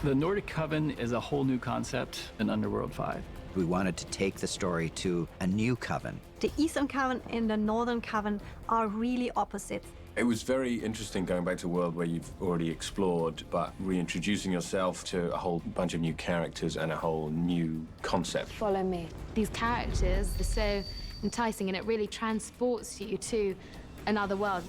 The Nordic Coven is a whole new concept in Underworld 5. We wanted to take the story to a new coven. The Eastern Coven and the Northern Coven are really opposites. It was very interesting going back to a world where you've already explored, but reintroducing yourself to a whole bunch of new characters and a whole new concept. Follow me. These characters are so enticing, and it really transports you to another world.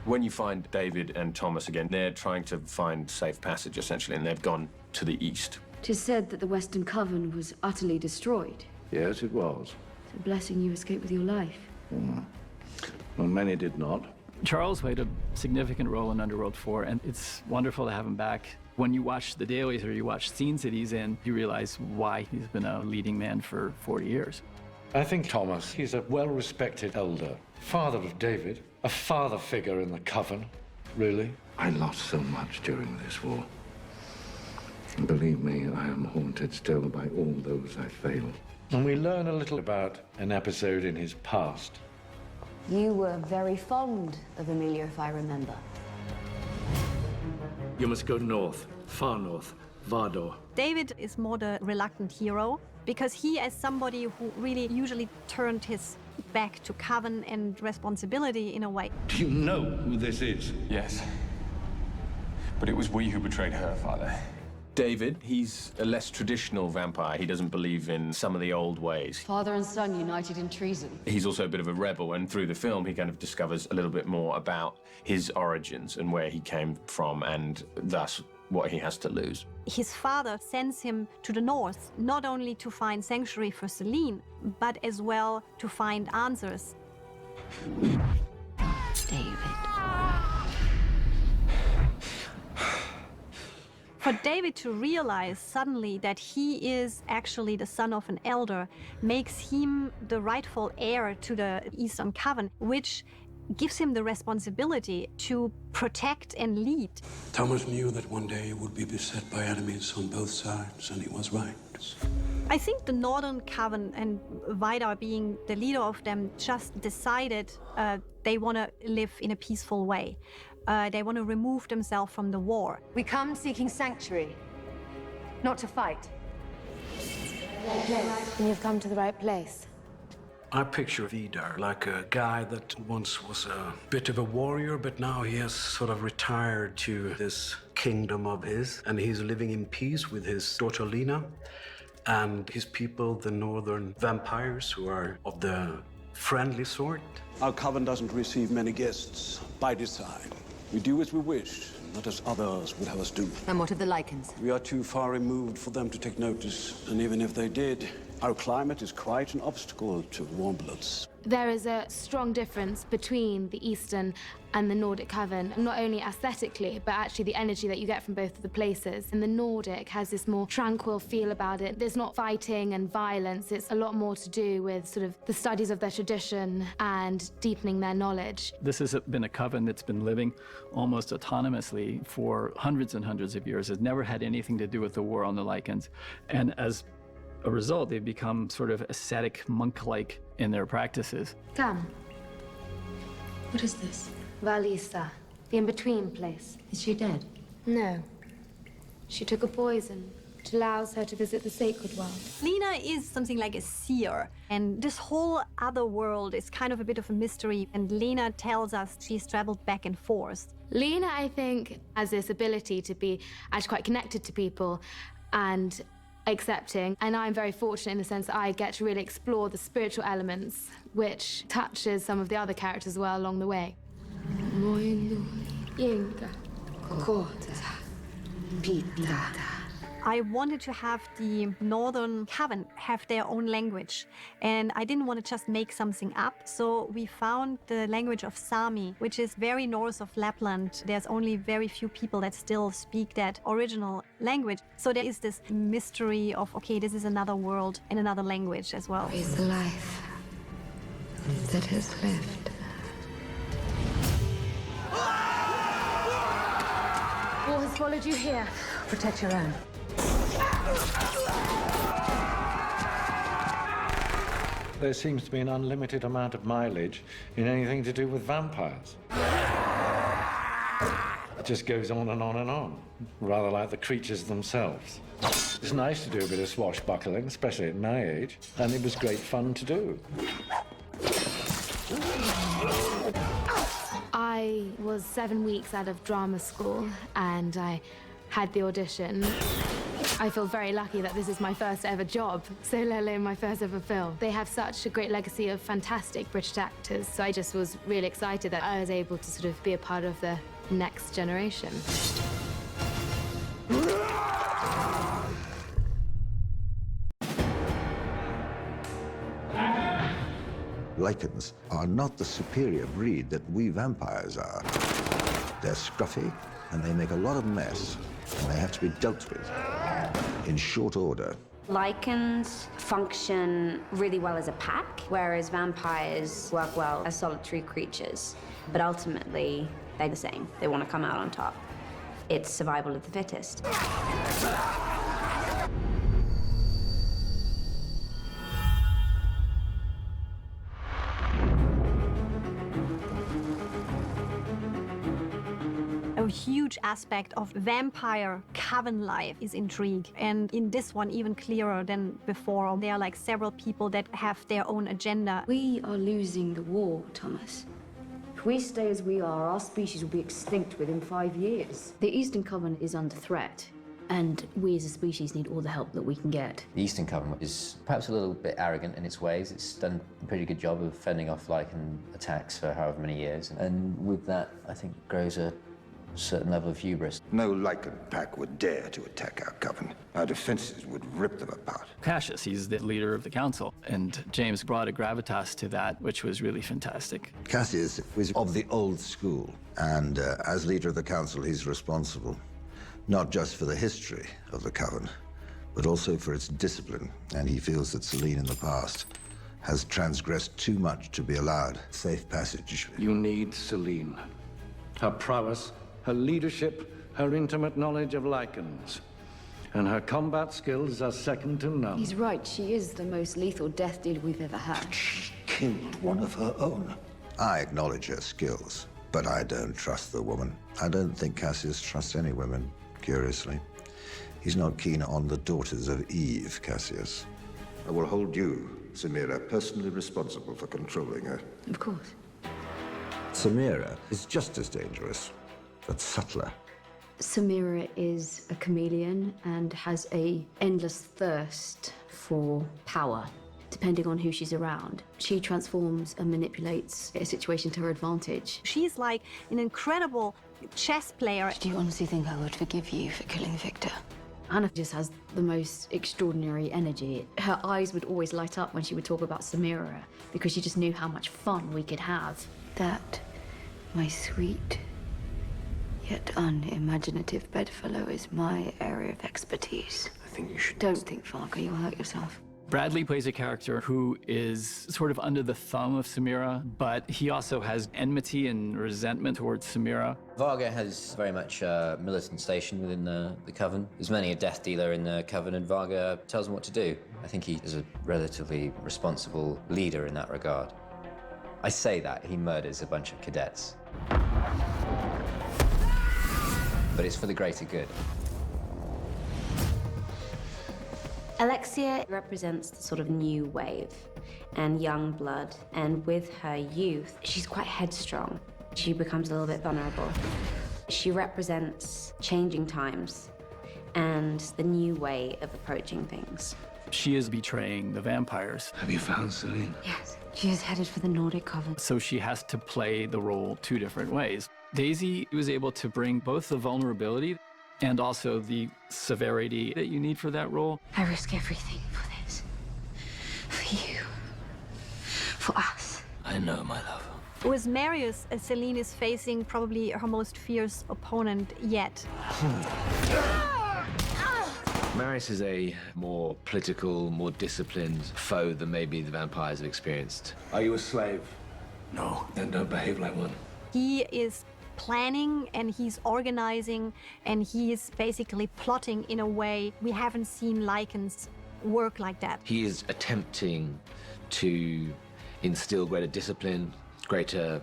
When you find David and Thomas again, they're trying to find safe passage, essentially, and they've gone to the east. 'Tis said that the Western Coven was utterly destroyed. Yes, it was. It's a blessing you escaped with your life. Well, many did not. Charles played a significant role in Underworld 4, and it's wonderful to have him back. When you watch the dailies or you watch scenes that he's in, you realize why he's been a leading man for 40 years. I think Thomas, he's a well-respected elder, father of David, a father figure in the coven, really. I lost so much during this war. And believe me, I am haunted still by all those I failed. And we learn a little about an episode in his past. You were very fond of Emilia, if I remember. You must go north, far north, Vardor. David is more the reluctant hero because he, as somebody who really usually turned his back to coven and responsibility in a way. Do you know who this is? Yes. But it was we who betrayed her, Father. David, he's a less traditional vampire. He doesn't believe in some of the old ways. Father and son united in treason. He's also a bit of a rebel, and through the film, he kind of discovers a little bit more about his origins and where he came from, and thus what he has to lose. His father sends him to the north, not only to find sanctuary for Celine, but as well to find answers. David. For David to realize suddenly that he is actually the son of an elder makes him the rightful heir to the Eastern Coven, which gives him the responsibility to protect and lead. Thomas knew that one day he would be beset by enemies on both sides, and he was right. I think the Northern Coven, and Vidar being the leader of them, just decided they want to live in a peaceful way. They want to remove themselves from the war. We come seeking sanctuary, not to fight. And you've come to the right place. I picture Vidar like a guy that once was a bit of a warrior, but now he has sort of retired to this kingdom of his, and he's living in peace with his daughter Lena and his people, the northern vampires, who are of the friendly sort. Our coven doesn't receive many guests by design. We do as we wish, not as others would have us do. And what of the lichens? We are too far removed for them to take notice, and even if they did, our climate is quite an obstacle to warm bloods. There is a strong difference between the Eastern and the Nordic Coven, not only aesthetically, but actually the energy that you get from both of the places. And the Nordic has this more tranquil feel about it. There's not fighting and violence. It's a lot more to do with sort of the studies of their tradition and deepening their knowledge. This has been a coven that's been living almost autonomously for hundreds and hundreds of years. It's never had anything to do with the war on the Lycans. And as a result, they've become sort of ascetic, monk-like in their practices. Come. What is this? Valisa, the in-between place. Is she dead? No. She took a poison which allows her to visit the sacred world. Lena is something like a seer, and this whole other world is kind of a bit of a mystery, and Lena tells us she's traveled back and forth. Lena, I think, has this ability to be actually quite connected to people and accepting, and I'm very fortunate in the sense that I get to really explore the spiritual elements, which touches some of the other characters as well along the way. I wanted to have the Northern Coven have their own language, and I didn't want to just make something up, so we found the language of Sami, which is very north of Lapland. There's only very few people that still speak that original language, so there is this mystery of, okay, this is another world and another language as well. Praise the life that has lived. War has followed you here. Protect your own. There seems to be an unlimited amount of mileage in anything to do with vampires. It just goes on and on and on, rather like the creatures themselves. It's nice to do a bit of swashbuckling, especially at my age, and it was great fun to do. I was 7 weeks out of drama school, and I had the audition. I feel very lucky that this is my first ever job, so let alone my first ever film. They have such a great legacy of fantastic British actors, so I just was really excited that I was able to sort of be a part of the next generation. Lycans are not the superior breed that we vampires are. They're scruffy, and they make a lot of mess, and they have to be dealt with in short order. Lycans function really well as a pack, whereas vampires work well as solitary creatures. But ultimately, they're the same. They want to come out on top. It's survival of the fittest. A huge aspect of vampire coven life is intrigue, and in this one even clearer than before. There are like several people that have their own agenda. We are losing the war, Thomas. If we stay as we are, our species will be extinct within 5 years. The Eastern Coven is under threat, and we as a species need all the help that we can get. The Eastern Coven is perhaps a little bit arrogant in its ways. It's done a pretty good job of fending off Lycan attacks for however many years, and with that, I think, grows a certain level of hubris. No Lycan pack would dare to attack our coven. Our defenses would rip them apart. Cassius, he's the leader of the council, and James brought a gravitas to that, which was really fantastic. Cassius was of the old school, and as leader of the council, he's responsible not just for the history of the coven, but also for its discipline. And he feels that Selene in the past has transgressed too much to be allowed safe passage. You need Selene. Her prowess, her leadership, her intimate knowledge of Lycans. And her combat skills are second to none. He's right, she is the most lethal death dealer we've ever had. She killed one of her own. I acknowledge her skills, but I don't trust the woman. I don't think Cassius trusts any women, curiously. He's not keen on the daughters of Eve, Cassius. I will hold you, Samira, personally responsible for controlling her. Of course. Samira is just as dangerous, but subtler. Samira is a chameleon and has an endless thirst for power, depending on who she's around. She transforms and manipulates a situation to her advantage. She's like an incredible chess player. Do you honestly think I would forgive you for killing Victor? Anna just has the most extraordinary energy. Her eyes would always light up when she would talk about Samira, because she just knew how much fun we could have. That, my sweet yet unimaginative bedfellow, is my area of expertise. I think you should... Don't think, Farker, you'll hurt yourself. Bradley plays a character who is sort of under the thumb of Samira, but he also has enmity and resentment towards Samira. Varga has very much a militant station within the Coven. There's many a death dealer in the Coven, and Varga tells them what to do. I think he is a relatively responsible leader in that regard. I say that, he murders a bunch of cadets. But it's for the greater good. Alexia represents the sort of new wave and young blood, and with her youth, she's quite headstrong. She becomes a little bit vulnerable. She represents changing times and the new way of approaching things. She is betraying the vampires. Have you found Selene? Yes, she is headed for the Nordic Coven. So she has to play the role two different ways. Daisy was able to bring both the vulnerability and also the severity that you need for that role. I risk everything for this. For you. For us. I know, my love. With Marius, Selene is facing probably her most fierce opponent yet. Marius is a more political, more disciplined foe than maybe the vampires have experienced. Are you a slave? No. Then don't behave like one. He is planning and he's organizing and he is basically plotting in a way we haven't seen Lycans work like that. He is attempting to instill greater discipline, greater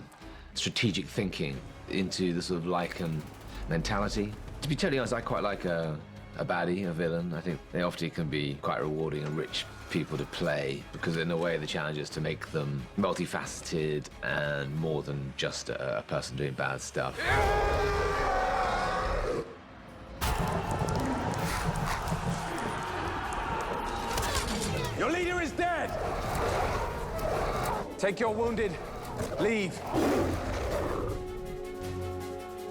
strategic thinking into the sort of Lycan mentality. To be totally honest, I quite like a baddie, a villain. I think they often can be quite rewarding and rich people to play because in a way the challenge is to make them multifaceted and more than just a person doing bad stuff. Your leader is dead! Take your wounded. Leave.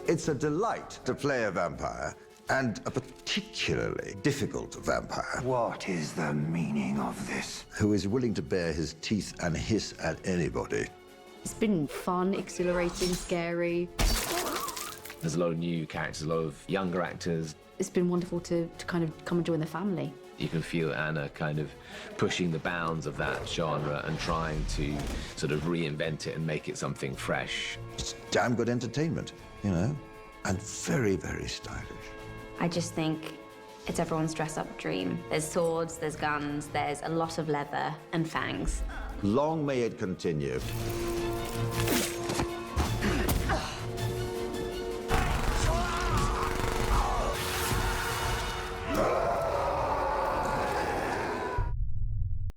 It's a delight to play a vampire, and a particularly difficult vampire. What is the meaning of this? Who is willing to bare his teeth and hiss at anybody. It's been fun, exhilarating, scary. There's a lot of new characters, a lot of younger actors. It's been wonderful to kind of come and join the family. You can feel Anna kind of pushing the bounds of that genre and trying to sort of reinvent it and make it something fresh. It's damn good entertainment, you know, and very, very stylish. I just think it's everyone's dress-up dream. There's swords, there's guns, there's a lot of leather and fangs. Long may it continue.